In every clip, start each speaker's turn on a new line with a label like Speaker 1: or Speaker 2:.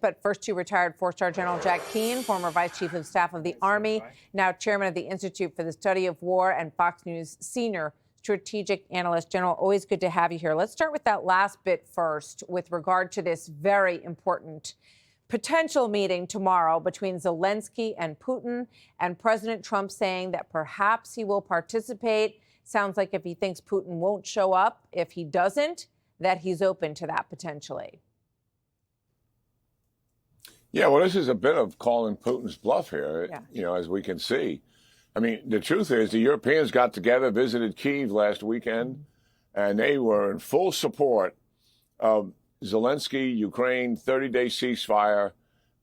Speaker 1: But first to retired four-star General Jack Keane, former Vice Chief of Staff of the Army, now Chairman of the Institute for the Study of War and Fox News Senior Strategic Analyst. General, always good to have you here. Let's start with that last bit first with regard to this very important potential meeting tomorrow between Zelensky and Putin, and President Trump saying that perhaps he will participate. Sounds like if he thinks Putin won't show up, if he doesn't, that he's open to that potentially.
Speaker 2: Yeah, well, this is a bit of calling Putin's bluff here, as we can see. I mean, the truth is the Europeans got together, visited Kyiv last weekend, and they were in full support of Zelensky, Ukraine, 30-day ceasefire,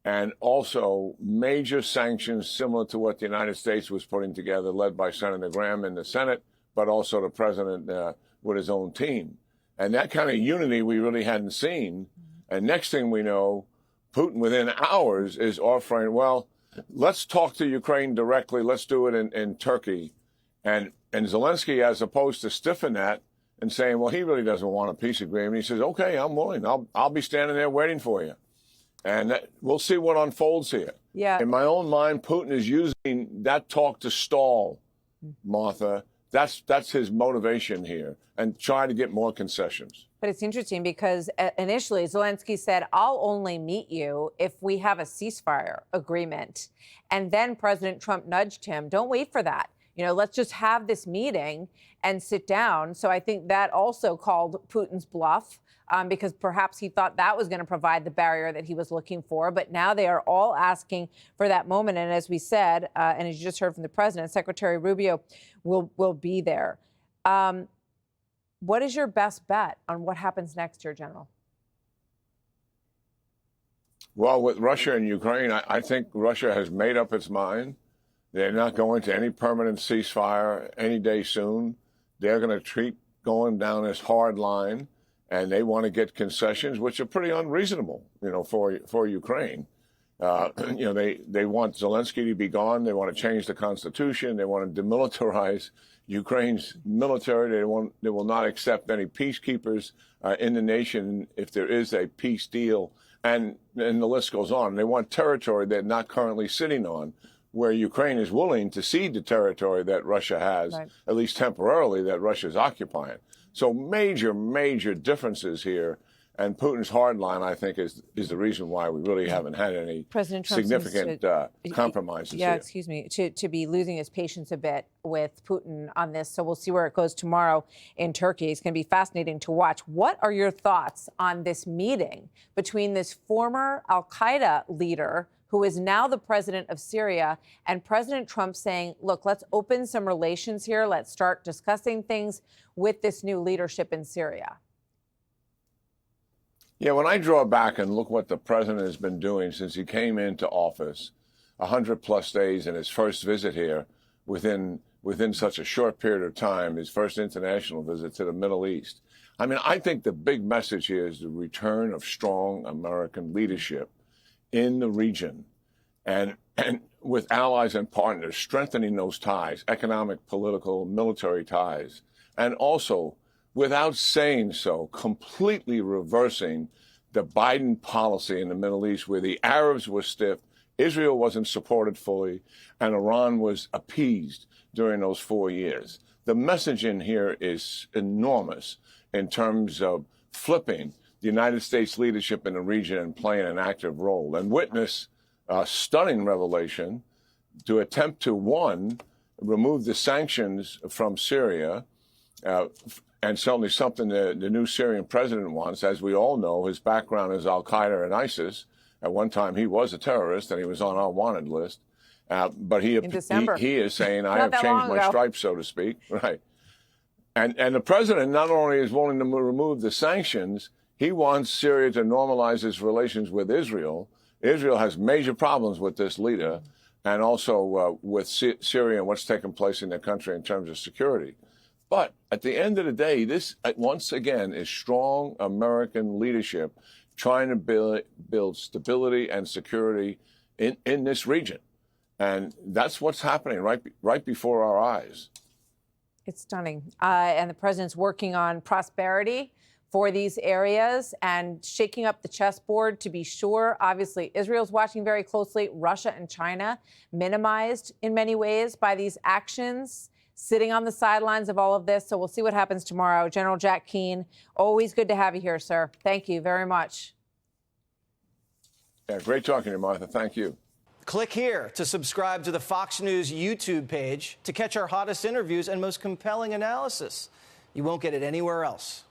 Speaker 2: and also major sanctions similar to what the United States was putting together, led by Senator Graham in the Senate, but also the president with his own team. And that kind of unity we really hadn't seen. And next thing we know, Putin, within hours, is offering, well, let's talk to Ukraine directly. Let's do it in Turkey. And Zelensky, as opposed to stiffen that and saying, well, he really doesn't want a peace agreement, he says, OK, I'm willing. I'll be standing there waiting for you. And we'll see what unfolds here.
Speaker 1: Yeah.
Speaker 2: In my own mind, Putin is using that talk to stall, Martha. That's his motivation here, and try to get more concessions.
Speaker 1: But it's interesting because initially Zelensky said, I'll only meet you if we have a ceasefire agreement. And then President Trump nudged him, don't wait for that. Let's just have this meeting and sit down. So I think that also called Putin's bluff because perhaps he thought that was going to provide the barrier that he was looking for. But now they are all asking for that moment. And as we said, and as you just heard from the president, Secretary Rubio will be there. What is your best bet on what happens next year, General?
Speaker 2: Well, with Russia and Ukraine, I think Russia has made up its mind. They're not going to any permanent ceasefire any day soon. They're going to treat going down this hard line, and they want to get concessions, which are pretty unreasonable, for Ukraine. They want Zelensky to be gone. They want to change the constitution. They want to demilitarize Ukraine's military. They will not accept any peacekeepers in the nation if there is a peace deal. And the list goes on. They want territory they're not currently sitting on, where Ukraine is willing to cede the territory that Russia has, right, at least temporarily, that Russia is occupying. So major, major differences here. And Putin's hard line, I think, is the reason why we really haven't had any significant compromises here.
Speaker 1: Excuse me, to be losing his patience a bit with Putin on this. So we'll see where it goes tomorrow in Turkey. It's going to be fascinating to watch. What are your thoughts on this meeting between this former al-Qaeda leader, who is now the president of Syria, and President Trump saying, look, let's open some relations here. Let's start discussing things with this new leadership in Syria?
Speaker 2: Yeah, when I draw back and look what the president has been doing since he came into office, 100+ days in his first visit here, within such a short period of time, his first international visit to the Middle East. I mean, I think the big message here is the return of strong American leadership in the region, and with allies and partners, strengthening those ties, economic, political, military ties, and also, without saying so, completely reversing the Biden policy in the Middle East, where the Arabs were stiff, Israel wasn't supported fully, and Iran was appeased during those 4 years. The message in here is enormous in terms of flipping the United States leadership in the region and playing an active role. And witness a stunning revelation to attempt to, one, remove the sanctions from Syria, and certainly something the new Syrian president wants. As we all know, his background is al-Qaeda and ISIS. At one time, he was a terrorist, and he was on our wanted list. But he is saying, I have changed my stripes, so to speak. Right. And the president not only is willing to remove the sanctions, he wants Syria to normalize its relations with Israel. Israel has major problems with this leader, and also with Syria and what's taken place in their country in terms of security. But at the end of the day, this, once again, is strong American leadership trying to build stability and security in this region. And that's what's happening right before our eyes.
Speaker 1: It's stunning. And the president's working on prosperity for these areas and shaking up the chessboard to be sure. Obviously, Israel's watching very closely. Russia and China minimized in many ways by these actions, sitting on the sidelines of all of this. So we'll see what happens tomorrow. General Jack Keane, always good to have you here, sir. Thank you very much.
Speaker 2: Yeah, great talking to you, Martha. Thank you.
Speaker 3: Click here to subscribe to the Fox News YouTube page to catch our hottest interviews and most compelling analysis. You won't get it anywhere else.